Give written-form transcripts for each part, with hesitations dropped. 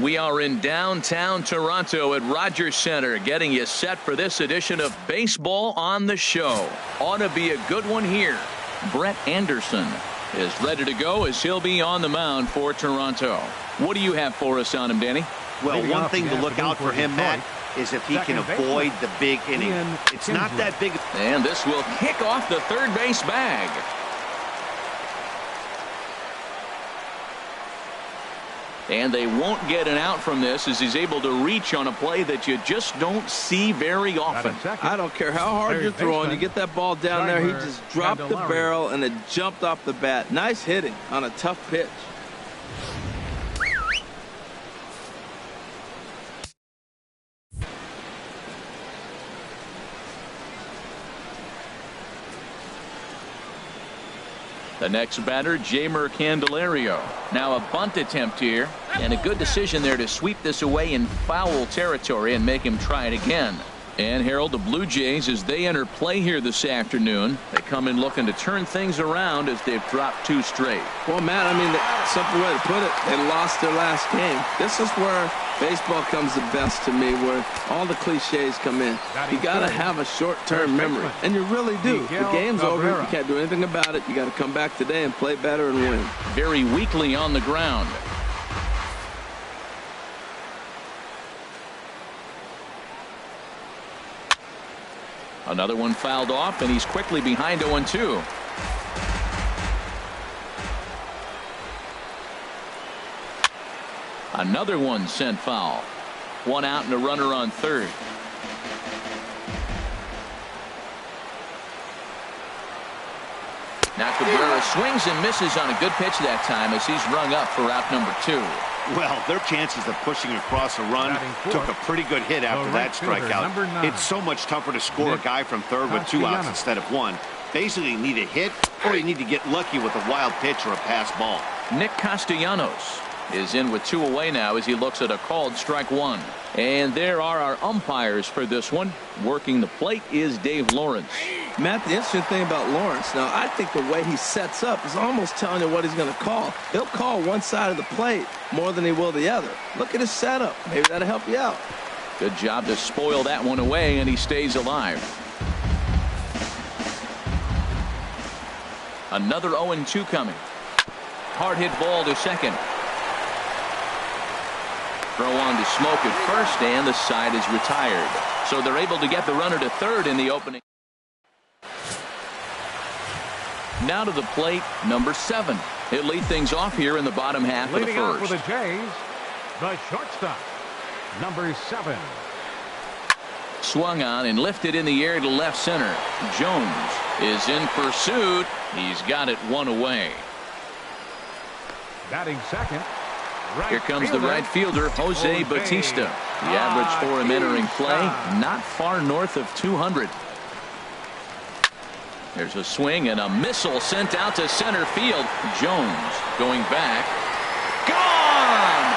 We are in downtown Toronto at Rogers Center, getting you set for this edition of Baseball on the Show. Ought to be a good one here. Brett Anderson is ready to go as he'll be on the mound for Toronto. What do you have for us on him, Danny? Well, one thing to look out for him, Matt, is if he can avoid the big inning. It's not that big. And this will kick off the third base bag. And they won't get an out from this as he's able to reach on a play that you just don't see very often. I don't care how hard you're throwing. You get that ball down there, he just dropped the barrel and it jumped off the bat. Nice hitting on a tough pitch. The next batter, Jeimer Candelario. Now a bunt attempt here, and a good decision there to sweep this away in foul territory and make him try it again. And Harold, the Blue Jays, as they enter play here this afternoon, they come in looking to turn things around as they've dropped 2 straight. Well, Matt, I mean, the simple way to put it, they lost their last game. This is where baseball comes the best to me, where all the cliches come in. You got to have a short-term memory, and you really do. The game's over. You can't do anything about it. You got to come back today and play better and win. Very weakly on the ground. Another one fouled off, and he's quickly behind 0-2. Another one sent foul. 1 out and a runner on third. Now Cabrera swings and misses on a good pitch that time as he's rung up for out number 2. Well, their chances of pushing across a run took a pretty good hit after that strikeout. It's so much tougher to score a guy from third with 2 outs instead of 1. Basically, you need a hit or you need to get lucky with a wild pitch or a pass ball. Nick Castellanos is in with 2 away now as he looks at a called strike 1. And there are our umpires for this one. Working the plate is Dave Lawrence. Matt, the interesting thing about Lawrence, now I think the way he sets up is almost telling you what he's going to call. He'll call one side of the plate more than he will the other. Look at his setup. Maybe that'll help you out. Good job to spoil that one away, and he stays alive. Another 0-2 coming. Hard hit ball to second. Throw on to Smoke at first, and the side is retired. So they're able to get the runner to third in the opening. Now to the plate, number 7. He'll lead things off here in the bottom half of the first. Leading off for the Jays, the shortstop, number 7. Swung on and lifted in the air to left center. Jones is in pursuit. He's got it 1 away. Batting second. Here comes the right fielder, Jose Bautista. The average for him entering play, not far north of 200. There's a swing and a missile sent out to center field. Jones going back. Gone!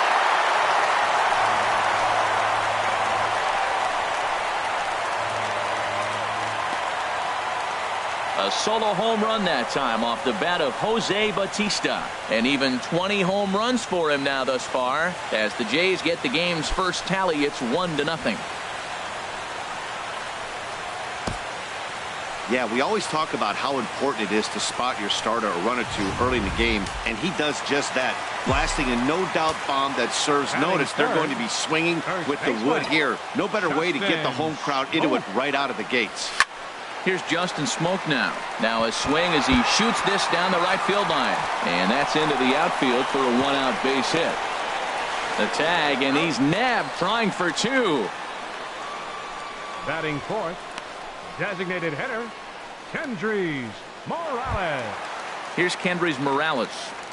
A solo home run that time off the bat of Jose Bautista. And even 20 home runs for him now thus far. As the Jays get the game's first tally, it's 1-0. Yeah, we always talk about how important it is to spot your starter or run or 2 early in the game, and he does just that, blasting a no-doubt bomb that serves notice. They're going to be swinging with the wood here. No better way to get the home crowd into it right out of the gates. Here's Justin Smoke now. Now a swing as he shoots this down the right field line. And that's into the outfield for a 1-out base hit. The tag, and he's nabbed trying for 2. Batting fourth, designated hitter, Kendrys Morales. Here's Kendrys Morales.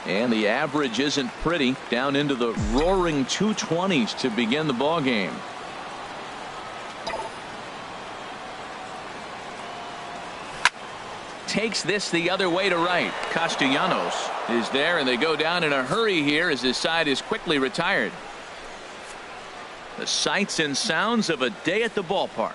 And the average isn't pretty. Down into the roaring 220s to begin the ball game. Takes this the other way to right. Castellanos is there, and they go down in a hurry here as his side is quickly retired. The sights and sounds of a day at the ballpark.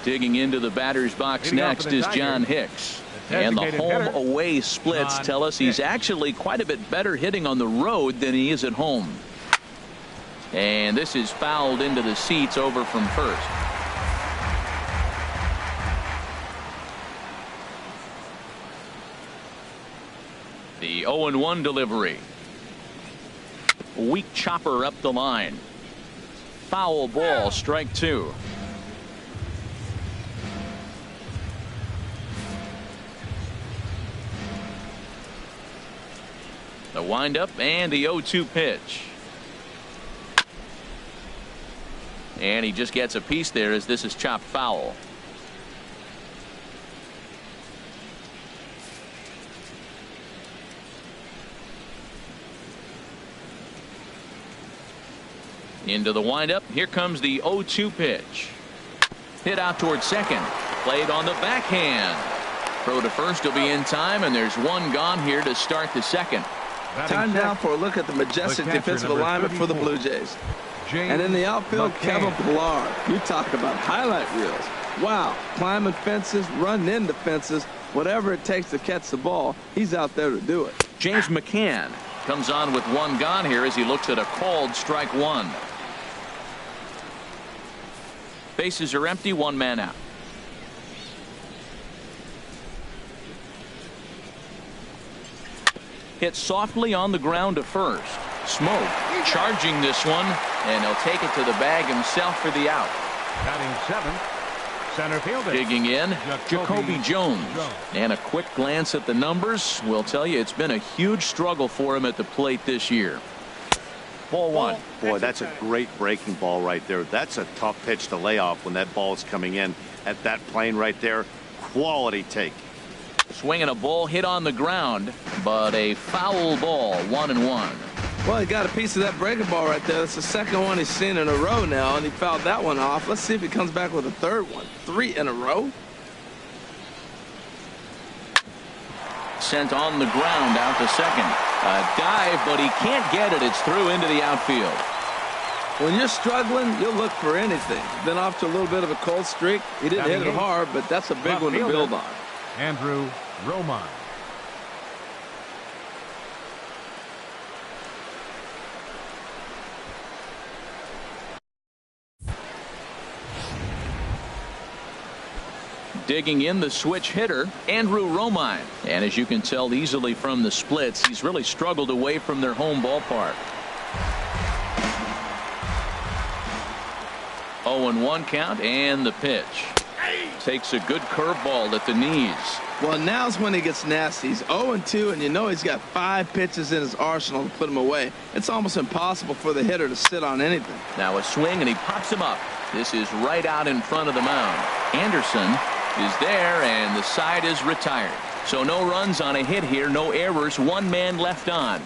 Digging into the batter's box next is John Hicks. And the home-away splits tell us he's actually quite a bit better hitting on the road than he is at home. And this is fouled into the seats over from first. The 0-1 delivery. Weak chopper up the line. Foul ball, strike two. The windup and the 0-2 pitch. And he just gets a piece there as this is chopped foul. Into the windup. Here comes the 0-2 pitch. Hit out towards second. Played on the backhand. Throw to first will be in time, and there's one gone here to start the second. Time now for a look at the majestic defensive alignment for the Blue Jays. And in the outfield, Kevin Pillar. You talk about highlight reels. Wow, climbing fences, running into fences, whatever it takes to catch the ball, he's out there to do it. James McCann comes on with one gone here as he looks at a called strike one. Bases are empty, one man out. Hit softly on the ground to first. Smoke charging this one, and he'll take it to the bag himself for the out. Batting seventh, center fielder. Digging in, Jacoby Jones. And a quick glance at the numbers will tell you it's been a huge struggle for him at the plate this year. Ball one. Boy, that's a great breaking ball right there. That's a tough pitch to lay off when that ball is coming in at that plane right there. Quality take. Swinging a ball hit on the ground, but a foul ball, 1-1. Well, he got a piece of that breaking ball right there. That's the second one he's seen in a row now, and he fouled that one off. Let's see if he comes back with a third one. 3 in a row. Sent on the ground out to second. A dive, but he can't get it. It's through into the outfield. When you're struggling, you'll look for anything. Been off to a little bit of a cold streak. He didn't hit it hard, but that's a big one to build on. Andrew Roman. Digging in, the switch hitter, Andrew Romine. And as you can tell easily from the splits, he's really struggled away from their home ballpark. 0-1 count, and the pitch. Takes a good curveball at the knees. Well, now's when he gets nasty. He's 0-2, and you know he's got 5 pitches in his arsenal to put him away. It's almost impossible for the hitter to sit on anything. Now a swing, and he pops him up. This is right out in front of the mound. Anderson is there, and the side is retired. So no runs on a hit here, no errors, 1 man left on.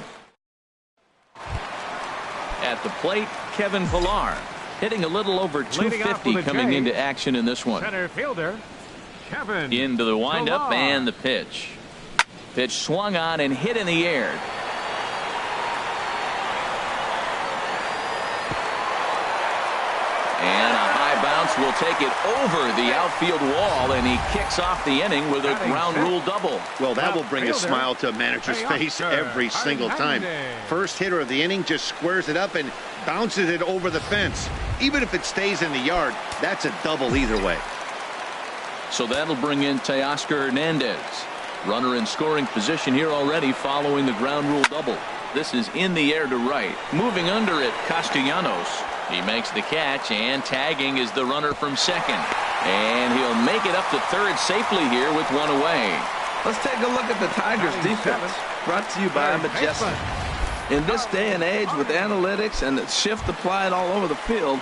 At the plate, Kevin Pillar. Hitting a little over 250 coming into action in this one. Center fielder, Kevin into the windup Pillar. and the pitch. Pitch swung on and hit in the air. And a high bounce will take it over the outfield wall, and he kicks off the inning with a ground rule double. Well, that will bring a smile to a manager's face every single time. First hitter of the inning just squares it up and bounces it over the fence. Even if it stays in the yard, that's a double either way. So that'll bring in Teoscar Hernandez. Runner in scoring position here already following the ground rule double. This is in the air to right. Moving under it, Castellanos. He makes the catch, and tagging is the runner from second. And he'll make it up to third safely here with 1 away. Let's take a look at the Tigers' defense. Brought to you by Majestic. In this day and age with analytics and the shift applied all over the field,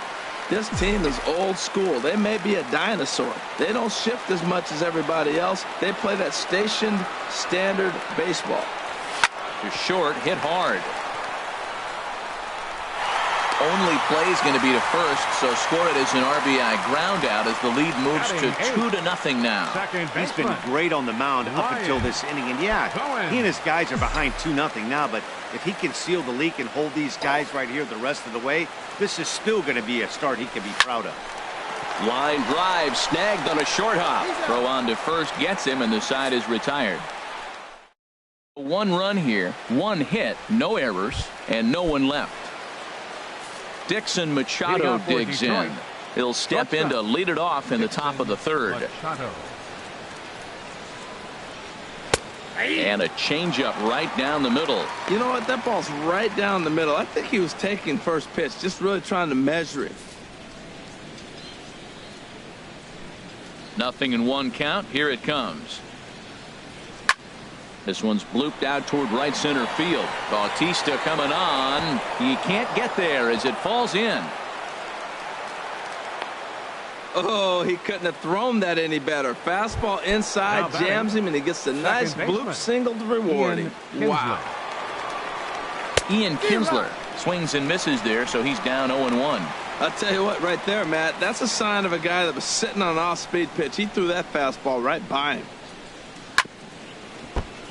this team is old school. They may be a dinosaur. They don't shift as much as everybody else. They play that stationed, standard baseball. To short, hit hard. Only play is going to be to first, so score it as an RBI ground out as the lead moves to 2-0 now. He's been great on the mound up until this inning, and yeah, he and his guys are behind 2-0 now, but if he can seal the leak and hold these guys right here the rest of the way, this is still going to be a start he can be proud of. Line drive snagged on a short hop. Throw on to first gets him, and the side is retired. 1 run here, 1 hit, no errors, and no one left. Dixon Machado digs in. He'll step in to lead it off in the top of the 3rd. And a changeup right down the middle. You know what? That ball's right down the middle. I think he was taking first pitch, just really trying to measure it. 0-1 count. Here it comes. This one's blooped out toward right center field. Bautista coming on. He can't get there as it falls in. Oh, he couldn't have thrown that any better. Fastball inside, jams him, and he gets a nice bloop single to reward him. Wow. Ian Kinsler swings and misses there, so he's down 0-1. I'll tell you what, right there, Matt, that's a sign of a guy that was sitting on an off-speed pitch. He threw that fastball right by him.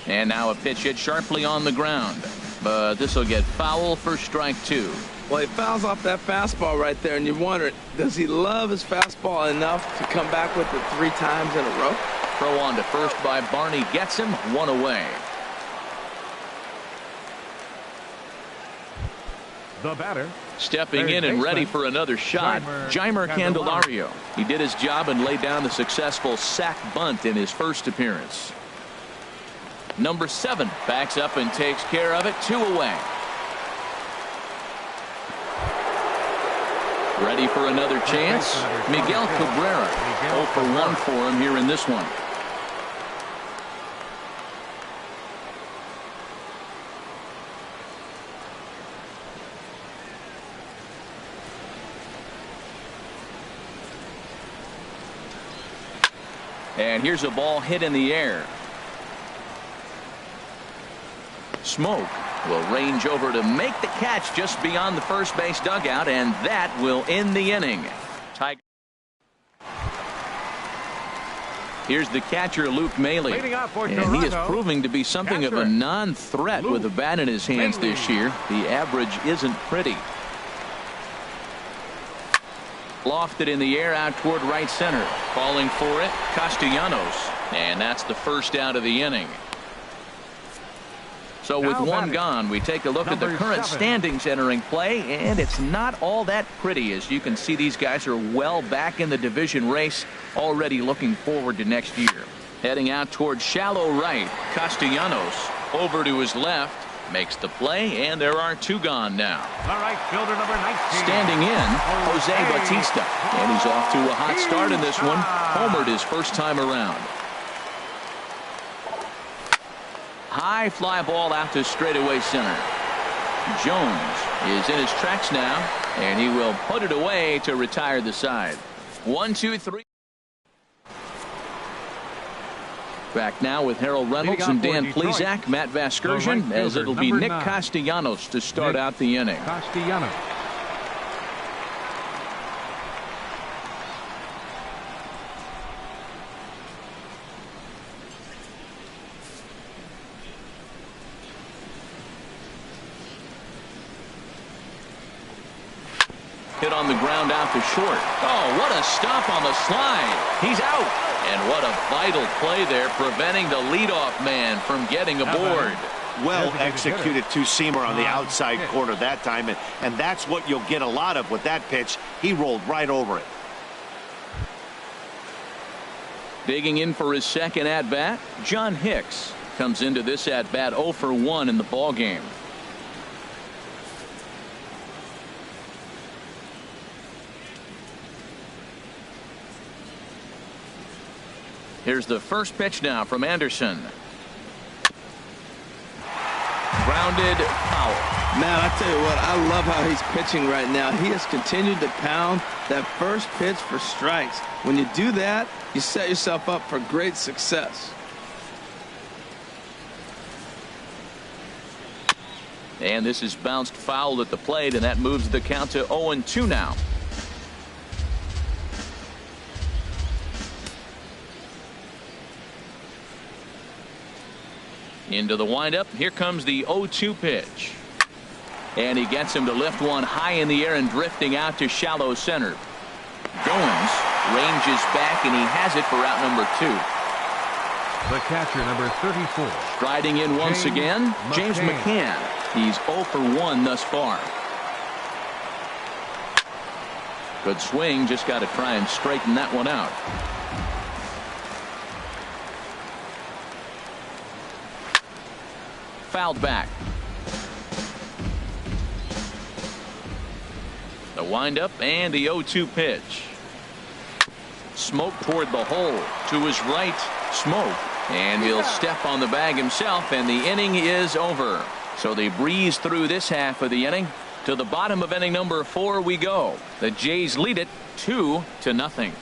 And now a pitch hit sharply on the ground. But this will get foul for strike 2. Well, he fouls off that fastball right there, and you wonder, does he love his fastball enough to come back with it 3 times in a row? Throw on to first by Barney gets him, 1 away. The batter. Stepping in and ready for another shot, Jeimer Candelario. He did his job and laid down the successful sac bunt in his first appearance. Number 7 backs up and takes care of it, 2 away. Ready for another chance. Miguel Cabrera. 0 for 1 for him here in this one. And here's a ball hit in the air. Smoke will range over to make the catch just beyond the first base dugout, and that will end the inning. Here's the catcher, Luke Maile, and he is proving to be something of a non-threat with a bat in his hands this year. The average isn't pretty. Lofted in the air out toward right center. Falling for it, Castellanos, and that's the first out of the inning. So with 1 gone, we take a look at the current standings entering play, and it's not all that pretty. As you can see, these guys are well back in the division race, already looking forward to next year. Heading out toward shallow right, Castellanos over to his left, makes the play, and there are 2 gone now. All right, fielder number 19. Standing in, Jose Bautista, and he's off to a hot start in this one. Homered his first time around. High fly ball out to straightaway center. Jones is in his tracks now, and he will put it away to retire the side. 1, 2, 3. Back now with Harold Reynolds and Dan Plesac, Matt Vasgersian, as it'll be Nick Castellanos to start out the inning. Castellanos. Hit on the ground out to short. Oh, what a stop on the slide. He's out. And what a vital play there, preventing the leadoff man from getting aboard. Well executed two-seamer on the outside corner that time, and that's what you'll get a lot of with that pitch. He rolled right over it. Digging in for his second at-bat, John Hicks comes into this at-bat 0 for 1 in the ballgame. Here's the first pitch now from Anderson. Grounded foul. Man, I tell you what, I love how he's pitching right now. He has continued to pound that first pitch for strikes. When you do that, you set yourself up for great success. And this is bounced foul at the plate, and that moves the count to 0-2 now. Into the windup. Here comes the 0-2 pitch. And he gets him to lift one high in the air and drifting out to shallow center. Goins ranges back, and he has it for out number 2. The catcher, number 34. Striding in once again, James McCann. He's 0 for 1 thus far. Good swing, just got to try and straighten that one out. Fouled back. The windup and the 0-2 pitch. Smoke toward the hole. To his right, Smoke. And he'll step on the bag himself, and the inning is over. So they breeze through this half of the inning. To the bottom of inning number 4 we go. The Jays lead it 2-0.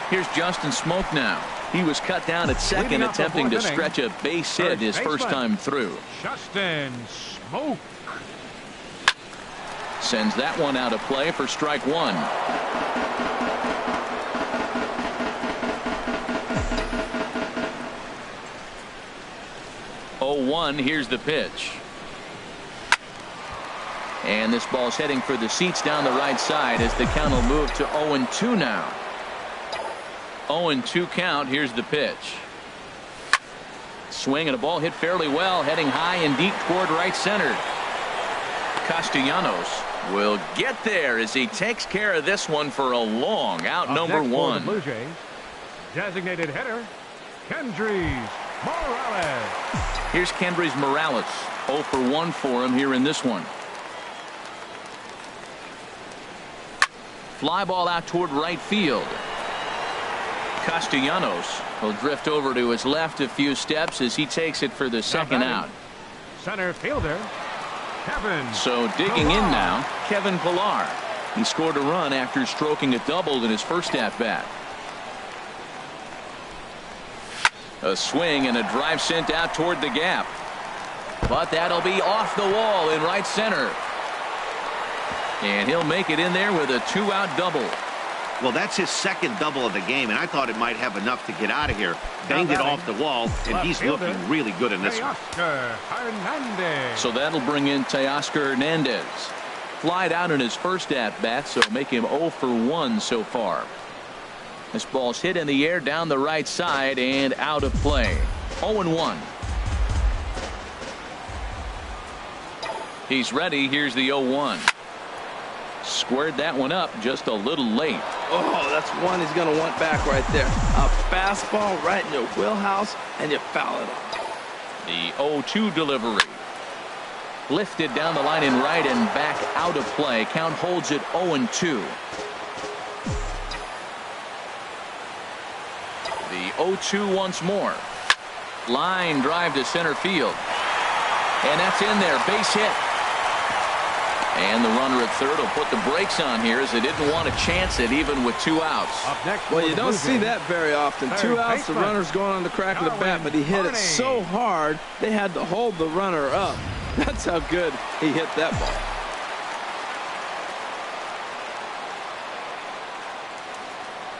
Here's Justin Smoke now. He was cut down at second, attempting to stretch a base hit his first time through. Justin Smoke sends that one out of play for strike 1. Here's the pitch. And this ball's heading for the seats down the right side as the count will move to 0-2 now. 0-2 count. Here's the pitch. Swing and a ball hit fairly well, heading high and deep toward right center. Castellanos will get there as he takes care of this one for a long out. Number 1. Blue Jays, designated hitter Kendrys Morales. Here's Kendrys Morales. 0 for 1 for him here in this one. Fly ball out toward right field. Castellanos will drift over to his left a few steps as he takes it for the second out. Center fielder Kevin. So digging in now, Kevin Pillar. He scored a run after stroking a double in his first at bat. A swing and a drive sent out toward the gap. But that'll be off the wall in right center. And he'll make it in there with a 2-out double. Well, that's his second double of the game, and I thought it might have enough to get out of here. Banged it off the wall, and he's looking really good in this one. So that'll bring in Teoscar Hernandez. Flied out in his first at bat, so make him 0 for 1 so far. This ball's hit in the air down the right side and out of play. 0-1. He's ready. Here's the 0-1. Squared that one up just a little late. Oh, that's one he's going to want back right there. A fastball right in your wheelhouse, and you foul it off. The 0-2 delivery. Lifted down the line in right and back out of play. Count holds it 0-2. The 0-2 once more. Line drive to center field. And that's in there. Base hit. And the runner at third will put the brakes on here as they didn't want to chance it even with 2 outs. Well, you don't see that very often. 2 outs, the runner's going on the crack of the bat, but he hit it so hard they had to hold the runner up. That's how good he hit that ball.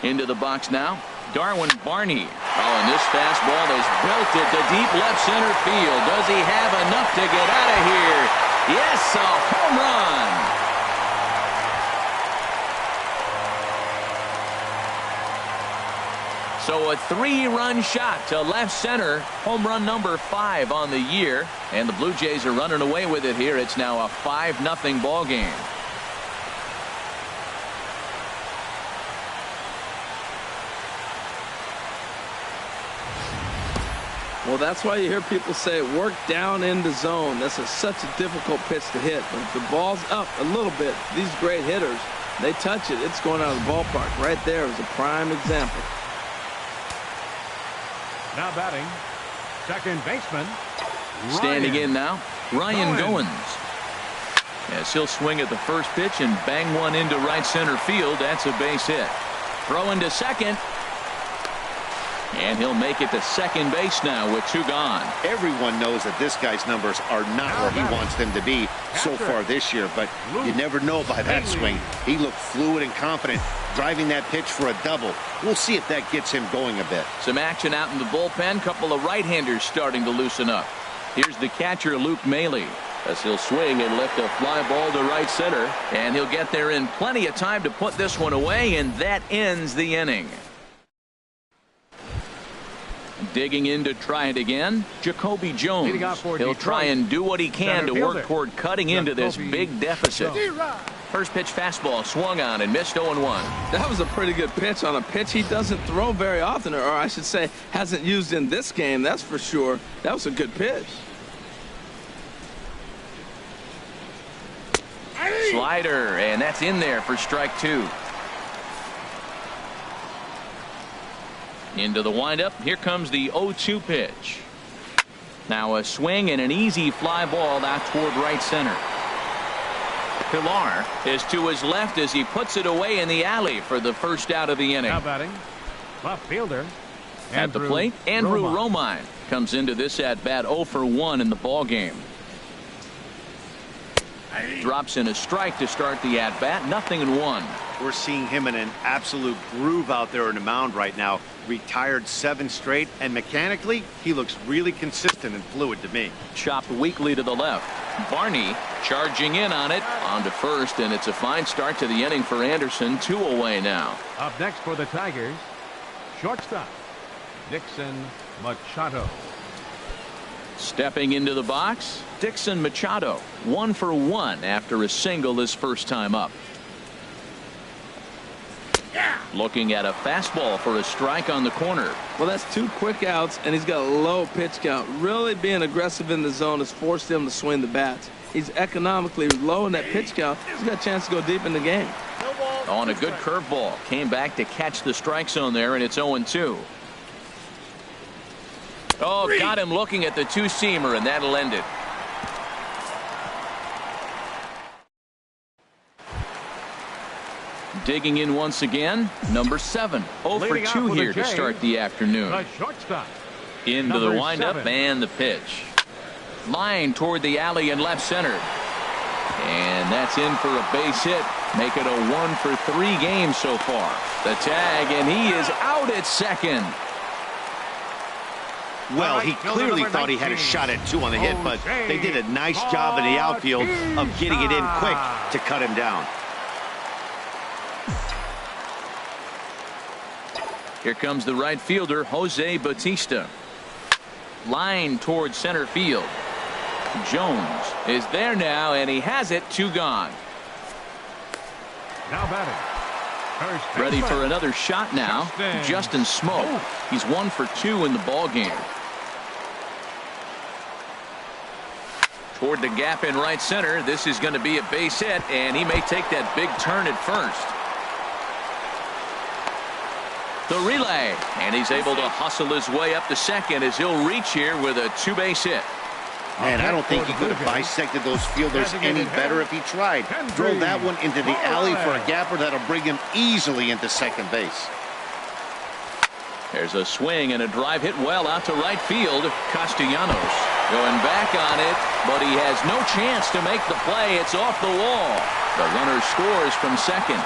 Into the box now, Darwin Barney. Oh, and this fastball is belted to deep left center field. Does he have enough to get out of here? Yes, a home run. So a 3-run shot to left center. Home run number 5 on the year. And the Blue Jays are running away with it here. It's now a 5-0 ball game. Well, that's why you hear people say work down in the zone. This is such a difficult pitch to hit. But if the ball's up a little bit, these great hitters, they touch it, it's going out of the ballpark. Right there is a prime example. Now batting, second baseman. Standing in now, Ryan Goins. Yes, he'll swing at the first pitch and bang one into right center field. That's a base hit. Throw into second. And he'll make it to second base now with 2 gone. Everyone knows that this guy's numbers are not where he wants them to be so far this year, but you never know by that swing. He looked fluid and confident, driving that pitch for a double. We'll see if that gets him going a bit. Some action out in the bullpen. Couple of right-handers starting to loosen up. Here's the catcher, Luke Maile. as he'll swing and lift a fly ball to right center. And he'll get there in plenty of time to put this one away, and that ends the inning. Digging in to try it again, Jacoby Jones. He'll try and do what he can to work toward cutting into this big deficit. First pitch fastball swung on and missed 0-1. That was a pretty good pitch on a pitch he doesn't throw very often, or I should say hasn't used in this game, that's for sure. That was a good pitch. Slider, and that's in there for strike 2. Into the windup. Here comes the 0-2 pitch. Now a swing and an easy fly ball out toward right center. Pilar is to his left as he puts it away in the alley for the first out of the inning. Now batting, left fielder. At the plate, Andrew Romine comes into this at bat 0 for 1 in the ball game. Drops in a strike to start the at bat. 0-1. We're seeing him in an absolute groove out there in the mound right now. Retired 7 straight, and mechanically he looks really consistent and fluid to me. Chopped weakly to the left. Barney charging in on it, on to first, and it's a fine start to the inning for Anderson. 2 away now. Up next for the Tigers, shortstop Dixon Machado. Stepping into the box, Dixon Machado. 1 for 1 after a single his first time up. Looking at a fastball for a strike on the corner. Well, that's 2 quick outs, and he's got a low pitch count. Really being aggressive in the zone has forced him to swing the bats. He's economically low in that pitch count. He's got a chance to go deep in the game. On a good curveball. Came back to catch the strike zone there, and it's 0-2. Oh, got him looking at the 2-seamer, and that'll end it. Digging in once again, number 7. 0 for 2 here to start the afternoon. The shortstop. Into the Number windup 7. and the pitch. Line toward the alley and left center. And that's in for a base hit. Make it a 1 for 3 games so far. The tag, and he is out at second. Well, he clearly thought he had a shot at 2 on the hit, but they did a nice job in the outfield of getting it in quick to cut him down. Here comes the right fielder, Jose Bautista. Line towards center field. Jones is there now, and he has it. 2 gone. Now batting, first Ready baseman, for another shot now. Justin Smoke. He's 1 for 2 in the ball game. Toward the gap in right center. This is going to be a base hit, and he may take that big turn at first. The relay, and he's able to hustle his way up to second as he'll reach here with a 2-base hit. Man, I don't think he could have bisected those fielders any better if he tried. Throw that one into the alley for a gapper that'll bring him easily into second base. There's a swing and a drive hit well out to right field. Castellanos going back on it, but he has no chance to make the play. It's off the wall. The runner scores from second.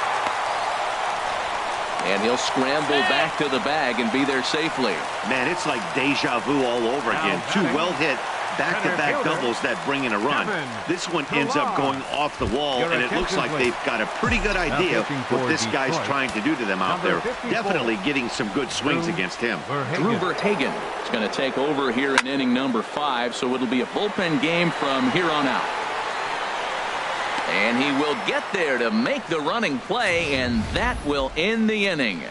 And he'll scramble back to the bag and be there safely. Man, it's like deja vu all over again. 2 well-hit back-to-back doubles that bring in a run. This one ends up going off the wall, and it looks like they've got a pretty good idea what this guy's trying to do to them out there. Definitely getting some good swings against him. Drew Verhagen is going to take over here in inning number 5, so it'll be a bullpen game from here on out. And he will get there to make the running play, and that will end the inning.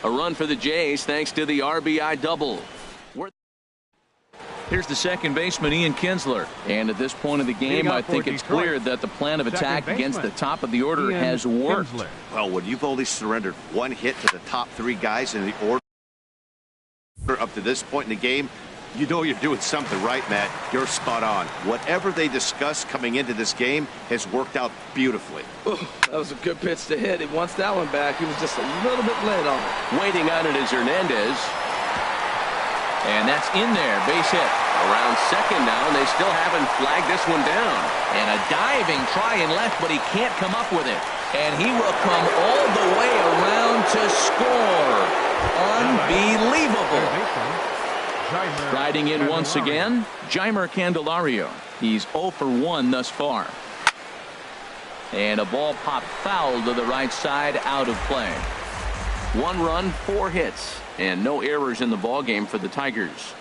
A run for the Jays thanks to the RBI double. Here's the second baseman, Ian Kinsler. And at this point of the game, I think it's clear that the plan of attack against the top of the order has worked. Well, when you've only surrendered 1 hit to the top 3 guys in the order up to this point in the game, you know you're doing something right, Matt. You're spot on. Whatever they discussed coming into this game has worked out beautifully. Ooh, that was a good pitch to hit. He wants that one back. He was just a little bit late on it. Waiting on it is Hernandez. And that's in there. Base hit. Around second now, and they still haven't flagged this one down. And a diving try in left, but he can't come up with it. And he will come all the way around to score. Unbelievable. Riding in once again, Jeimer Candelario. He's 0 for 1 thus far. And a ball popped foul to the right side, out of play. 1 run, 4 hits, and no errors in the ball game for the Tigers.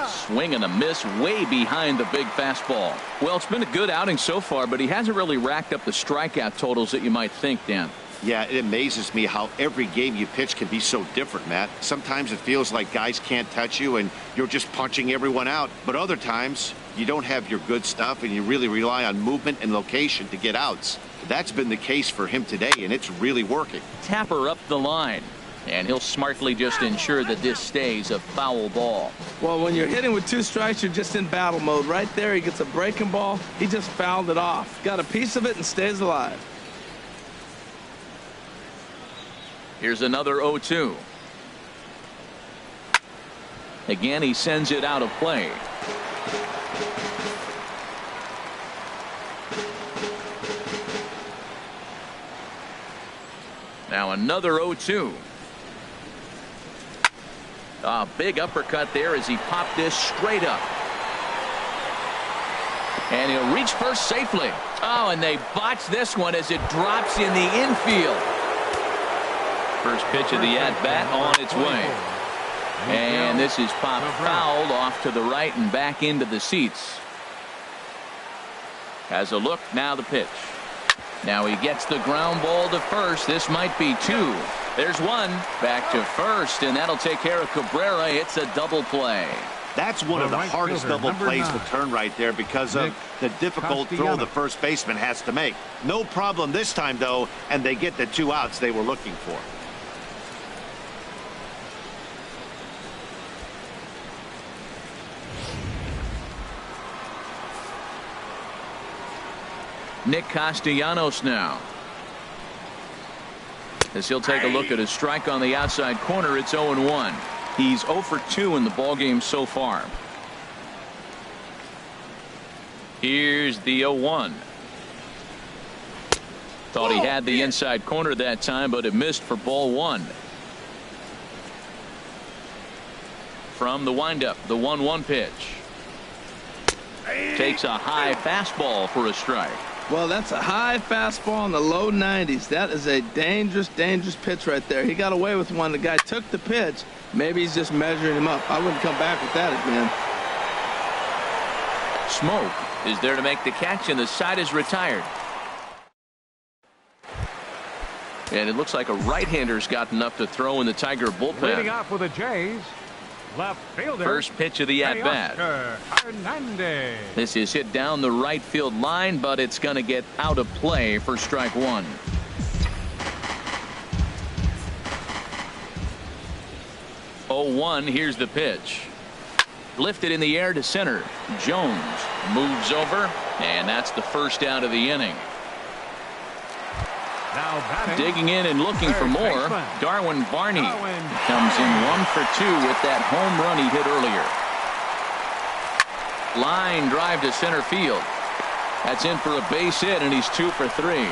Swing and a miss way behind the big fastball. Well, it's been a good outing so far, but he hasn't really racked up the strikeout totals that you might think, Dan. Yeah, it amazes me how every game you pitch can be so different, Matt. Sometimes it feels like guys can't touch you and you're just punching everyone out. But other times you don't have your good stuff and you really rely on movement and location to get outs. That's been the case for him today, and it's really working. Tapper up the line, and he'll smartly just ensure that this stays a foul ball. Well, when you're hitting with 2 strikes, you're just in battle mode. Right there, he gets a breaking ball. He just fouled it off. Got a piece of it and stays alive. Here's another 0-2. Again, he sends it out of play. Now another 0-2. A big uppercut there as he popped this straight up. And he'll reach first safely. Oh, and they botch this one as it drops in the infield. First pitch of the at-bat on its way. And this is popped fouled off to the right and back into the seats. Has a look, now the pitch. Now he gets the ground ball to first. This might be 2. There's 1. Back to first, and that'll take care of Cabrera. It's a double play. That's one of the hardest double plays to turn right there because of the difficult throw the first baseman has to make. No problem this time, though, and they get the 2 outs they were looking for. Nick Castellanos now. As he'll take a look at a strike on the outside corner, it's 0-1. He's 0 for 2 in the ballgame so far. Here's the 0-1. Thought he had the inside corner that time, but it missed for ball 1. From the windup, the 1-1 pitch. Takes a high fastball for a strike. Well, that's a high fastball in the low 90s. That is a dangerous, dangerous pitch right there. He got away with one. The guy took the pitch. Maybe he's just measuring him up. I wouldn't come back with that again. Smoke is there to make the catch, and the side is retired. And it looks like a right-hander's got enough to throw in the Tiger bullpen. Leading off for the Jays, left fielder. First pitch of the at-bat. This is hit down the right field line, but it's going to get out of play for strike 1. Here's the pitch. Lifted in the air to center. Jones moves over, and that's the first out of the inning. Now batting, digging in and looking for more. Darwin Barney comes in 1 for 2 with that home run he hit earlier. Line drive to center field. That's in for a base hit, and he's 2 for 3.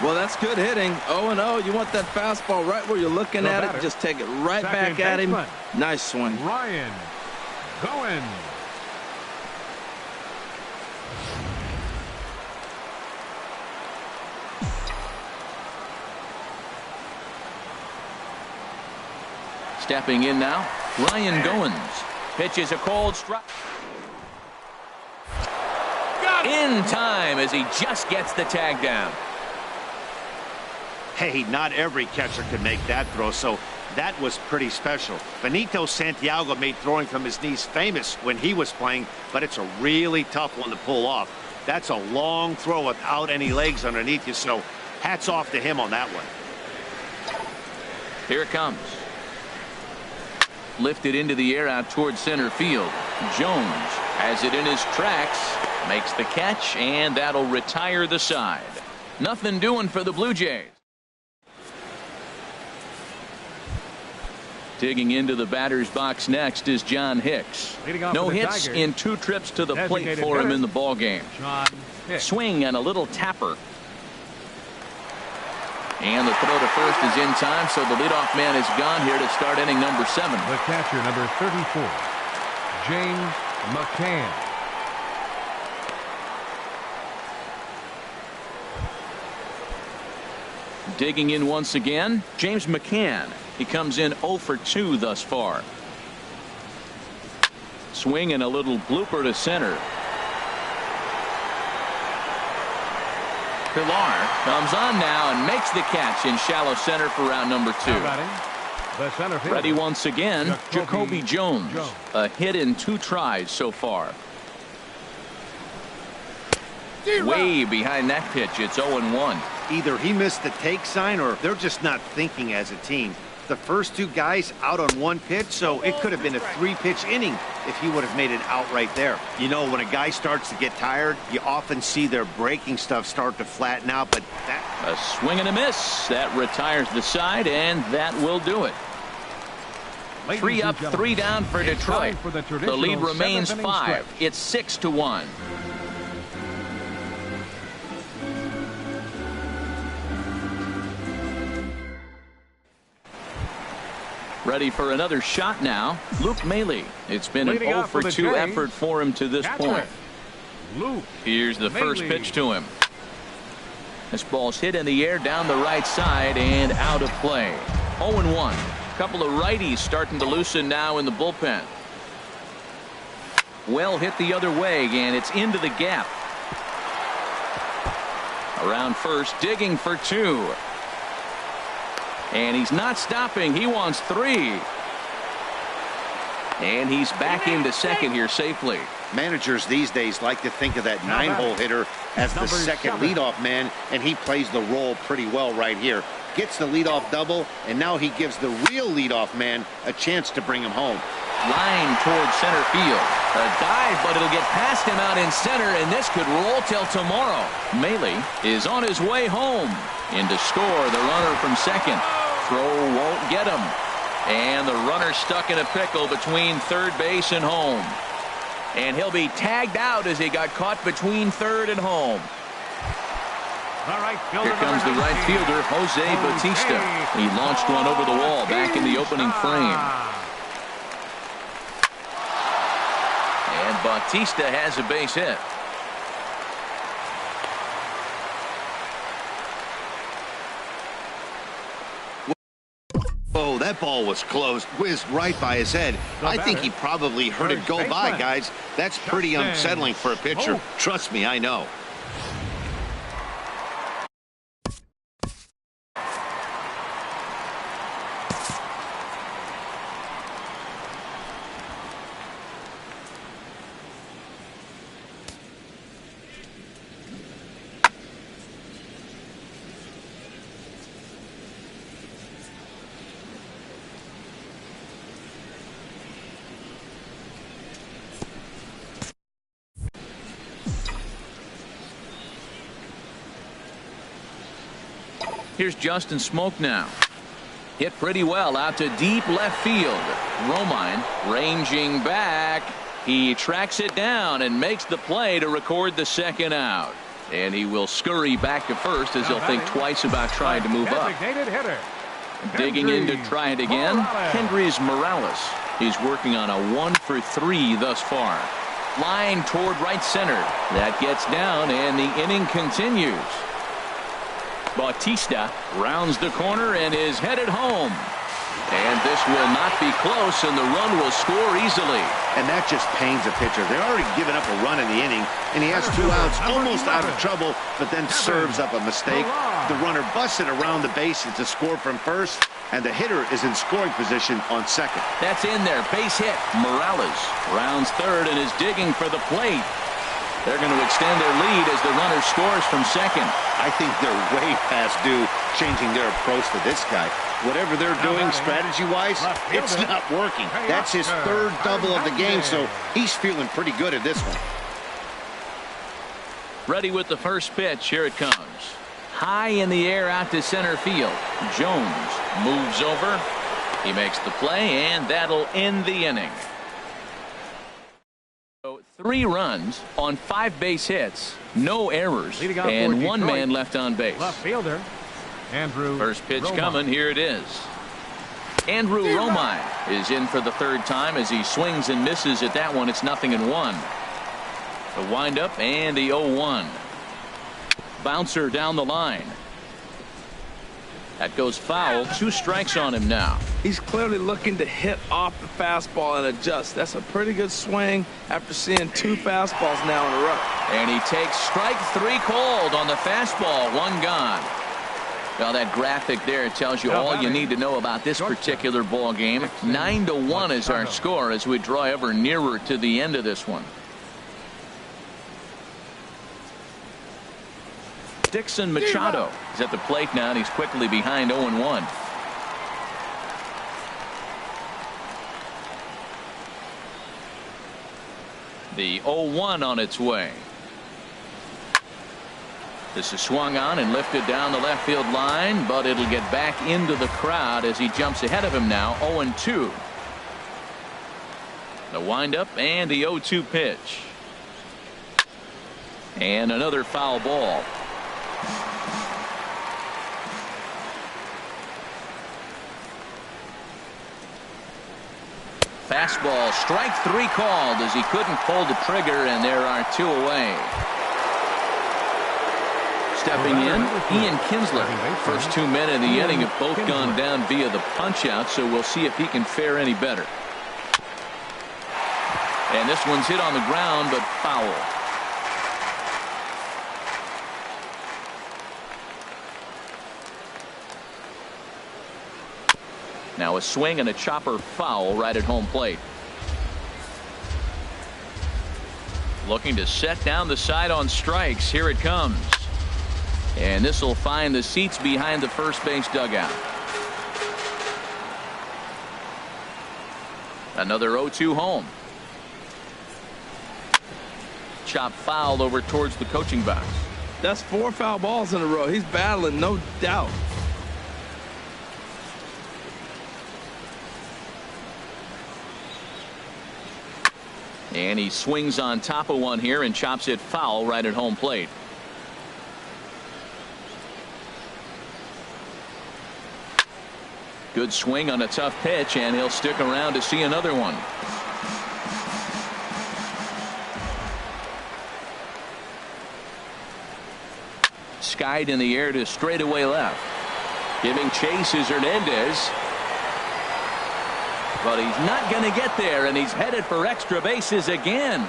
Well, that's good hitting. 0-0. You want that fastball right where you're looking at it. Just take it right back at him. Nice swing. Ryan going. Stepping in now, Ryan Goins. Pitches a cold strike. In time as he just gets the tag down. Hey, not every catcher can make that throw, so that was pretty special. Benito Santiago made throwing from his knees famous when he was playing, but it's a really tough one to pull off. That's a long throw without any legs underneath you, so hats off to him on that one. Here it comes. Lifted into the air out towards center field. Jones has it in his tracks, makes the catch, and that'll retire the side. Nothing doing for the Blue Jays. Digging into the batter's box next is John Hicks. No hits in 2 trips to the plate for him in the ballgame. Swing and a little tapper. And the throw to first is in time, so the leadoff man is gone here to start inning number 7. The catcher, number 34. James McCann. Digging in once again, James McCann. He comes in 0 for 2 thus far. Swing and a little blooper to center. Pilar comes on now and makes the catch in shallow center for round number 2. Ready once again, Jacoby Jones. A hit in 2 tries so far. Way behind that pitch. It's 0-1. Either he missed the take sign or they're just not thinking as a team. The first 2 guys out on 1 pitch, so it could have been a 3-pitch inning if he would have made it out right there. You know, when a guy starts to get tired, you often see their breaking stuff start to flatten out, but that... A swing and a miss. That retires the side, and that will do it. 3 up, 3 down for Detroit. The lead remains 5. It's 6-1. Ready for another shot now, Luke Maile. It's been an 0 for 2 effort for him to this point. Here's the first pitch to him. This ball's hit in the air down the right side and out of play. 0-1. Couple of righties starting to loosen now in the bullpen. Well hit the other way, and it's into the gap. Around first, digging for 2. And he's not stopping. He wants 3. And he's back into second here safely. Managers these days like to think of that 9-hole hitter as the second leadoff man, and he plays the role pretty well right here. Gets the leadoff double, and now he gives the real leadoff man a chance to bring him home. Line towards center field. A dive, but it'll get past him out in center, and this could roll till tomorrow. Maile is on his way home. In to score the runner from second. Throw won't get him. And the runner stuck in a pickle between third base and home. And he'll be tagged out as he got caught between third and home. Here comes the right fielder, Jose Bautista. He launched one over the wall back in the opening frame. And Bautista has a base hit. Oh, that ball was close. Whizzed right by his head. I think he probably heard it go by, guys. That's pretty unsettling for a pitcher. Trust me, I know. Here's Justin Smoke now. Hit pretty well out to deep left field. Romine ranging back. He tracks it down and makes the play to record the second out. And he will scurry back to first as he'll think twice about trying to move up. Digging in to try it again, Kendrys Morales. He's working on a 1 for 3 thus far. Line toward right center. That gets down and the inning continues. Bautista rounds the corner and is headed home. And this will not be close, and the run will score easily. And that just pains a pitcher. They're already given up a run in the inning, and he has 2 outs, almost out of trouble, but then serves up a mistake. The runner busts it around the bases to score from first, and the hitter is in scoring position on second. That's in there. Base hit. Morales rounds third and is digging for the plate. They're going to extend their lead as the runner scores from second. I think they're way past due changing their approach to this guy. Whatever they're doing strategy-wise, it's not working. That's his 3rd double of the game, so he's feeling pretty good at this one. Ready with the first pitch. Here it comes. High in the air out to center field. Jones moves over. He makes the play, and that'll end the inning. 3 runs on 5 base hits, no errors, and 1 man left on base. Left fielder, Andrew. First pitch coming. Here it is. Andrew Romine is in for the third time as he swings and misses at that one. It's 0-1. The windup and the 0-1. Bouncer down the line. That goes foul. 2 strikes on him now. He's clearly looking to hit off the fastball and adjust. That's a pretty good swing after seeing 2 fastballs now in a row. And he takes strike 3 called on the fastball. 1 gone. Well, that graphic there tells you all you need to know about this particular ball game. 9-1 is our score as we draw ever nearer to the end of this one. Dixon Machado is at the plate now, and he's quickly behind 0-1. The 0-1 on its way. This is swung on and lifted down the left field line, but it'll get back into the crowd as he jumps ahead of him now. 0-2. The windup and the 0-2 pitch. And another foul ball. Fastball, strike 3 called as he couldn't pull the trigger, and there are 2 away. Stepping in, Ian Kinsler. First 2 men in the inning have both gone down via the punch-out, so we'll see if he can fare any better. And this one's hit on the ground, but foul. Now a swing and a chopper foul right at home plate. Looking to set down the side on strikes. Here it comes. And this will find the seats behind the first base dugout. Another 0-2 home. Chop foul over towards the coaching box. That's 4 foul balls in a row. He's battling, no doubt. And he swings on top of one here and chops it foul right at home plate. Good swing on a tough pitch, and he'll stick around to see another one. Skied in the air to straightaway left. Giving chase is Hernandez. But he's not going to get there, and he's headed for extra bases again.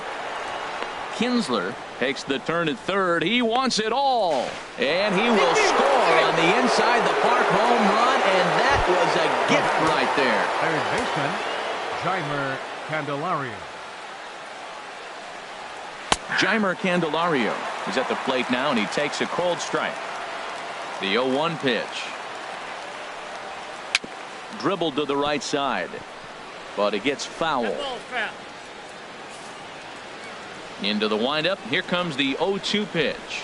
Kinsler takes the turn at third. He wants it all, and he will score on the inside the park home run, and that was a gift right there. Third baseman Candelario. Jeimer Candelario is at the plate now, and he takes a cold strike. The 0-1 pitch. Dribbled to the right side, but it gets foul. Into the windup. Here comes the 0-2 pitch.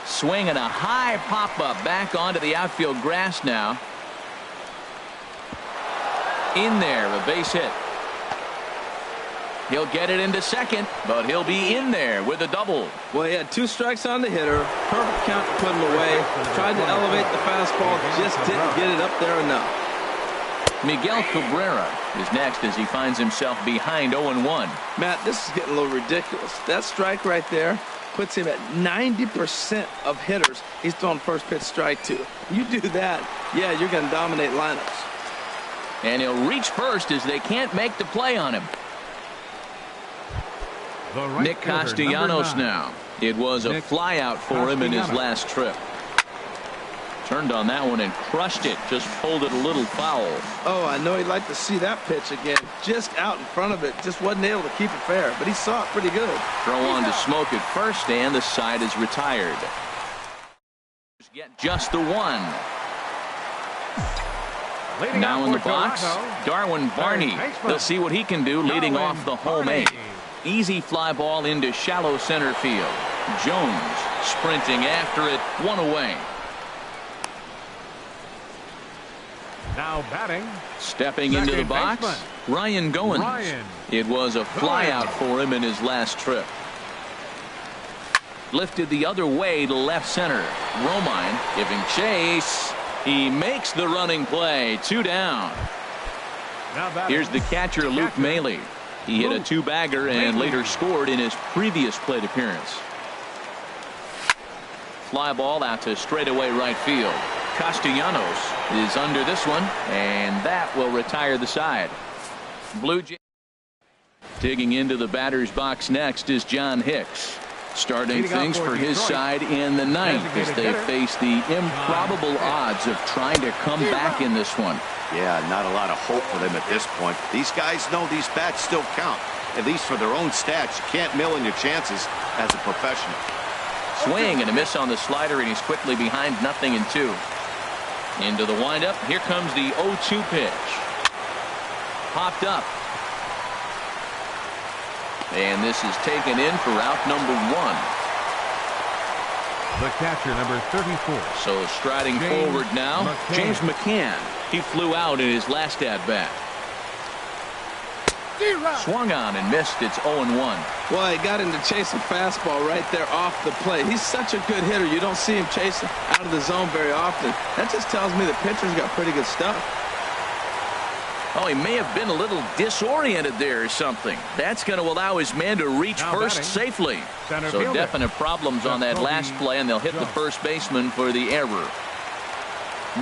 Swing and a high pop-up back onto the outfield grass now. In there, a base hit. He'll get it into second, but he'll be in there with a double. Well, he had 2 strikes on the hitter. Perfect count to put him away. Tried to elevate the fastball, just didn't get it up there enough. Miguel Cabrera is next as he finds himself behind 0-1. Matt, this is getting a little ridiculous. That strike right there puts him at 90% of hitters he's throwing first pitch strike to. You do that, yeah, you're going to dominate lineups. And he'll reach first as they can't make the play on him. Nick Castellanos now. It was a flyout for him in his last trip. Turned on that one and crushed it. Just pulled it a little foul. Oh, I know he'd like to see that pitch again. Just out in front of it. Just wasn't able to keep it fair, but he saw it pretty good. Throw on to Smoke at first, and the side is retired. Get just the one. Now in the box, Darwin Barney. They'll see what he can do leading off the home 8. Easy fly ball into shallow center field. Jones sprinting after it, 1 away. Now batting. Stepping into the box, Ryan Goins. It was a flyout for him in his last trip. Lifted the other way to left center. Romine giving chase. He makes the running play. 2 down. Here's the catcher, Luke Maile. He hit a 2-bagger and later scored in his previous plate appearance. Fly ball out to straightaway right field. Castellanos is under this one, and that will retire the side. Blue Jays. Digging into the batter's box next is John Hicks. Starting things for his side in the ninth as they face the improbable odds of trying to come back in this one. Yeah, not a lot of hope for them at this point. These guys know these bats still count, at least for their own stats. You can't mill in your chances as a professional. Swing and a miss on the slider, and he's quickly behind 0-2. Into the windup. Here comes the 0-2 pitch. Popped up. And this is taken in for out number 1. The catcher, number 34. So striding forward now, James McCann. He flew out in his last at-bat. Swung on and missed. It's 0-1. Well, he got him to chase a fastball right there off the plate. He's such a good hitter. You don't see him chasing out of the zone very often. That just tells me the pitcher's got pretty good stuff. Oh, he may have been a little disoriented there or something. That's going to allow his man to reach first safely. So definite problems on that last play, and they'll hit the first baseman for the error.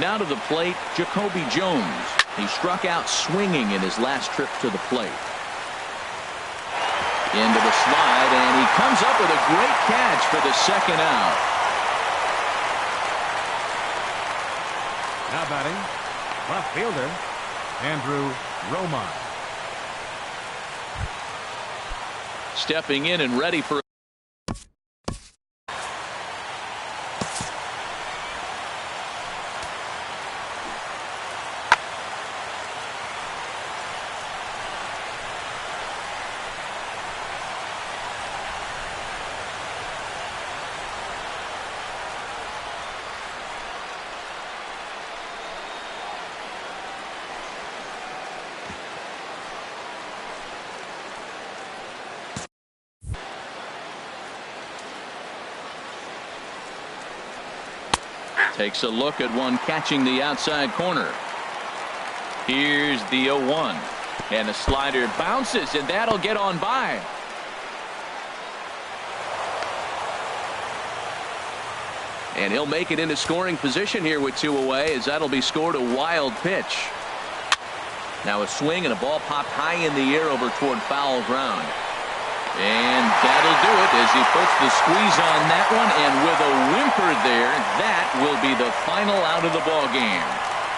Now to the plate, Jacoby Jones. He struck out swinging in his last trip to the plate. Into the slide, and he comes up with a great catch for the second out. Now batting, left fielder, Andrew Roman. Stepping in and ready for takes a look at one catching the outside corner. Here's the 0-1, and a slider bounces, and that'll get on by. And he'll make it into scoring position here with 2 away, as that'll be scored. A wild pitch. Now a swing and a ball popped high in the air over toward foul ground. And that'll do it as he puts the squeeze on that one, and with a whimper there, that will be the final out of the ball game.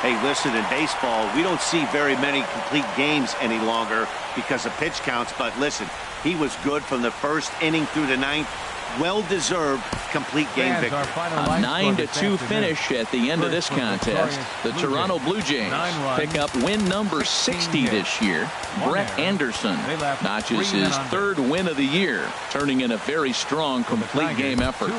Hey, listen, in baseball, we don't see very many complete games any longer because of pitch counts, but listen, he was good from the first inning through the ninth. Well-deserved complete game victory. A 9-2 finish at the end of this contest. The Toronto Blue Jays pick up win number 60 this year. Brett Anderson notches his 3rd win of the year, turning in a very strong complete game effort.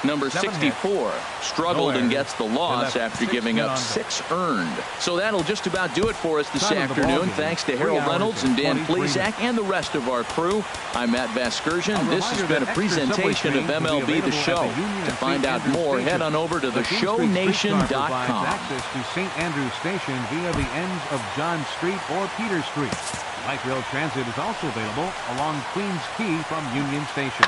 Number 64 struggled and gets the loss after giving up 6 earned. So that'll just about do it for us this afternoon. Thanks to Harold Reynolds and Dan Plesac and the rest of our crew. I'm Matt Vasgersian. This has been a presentation of MLB The Show. To find out more, head on over to theshownation.com. Access to St. Andrews Station via the ends of John Street or Peter Street. Light rail transit is also available along Queens Quay from Union Station.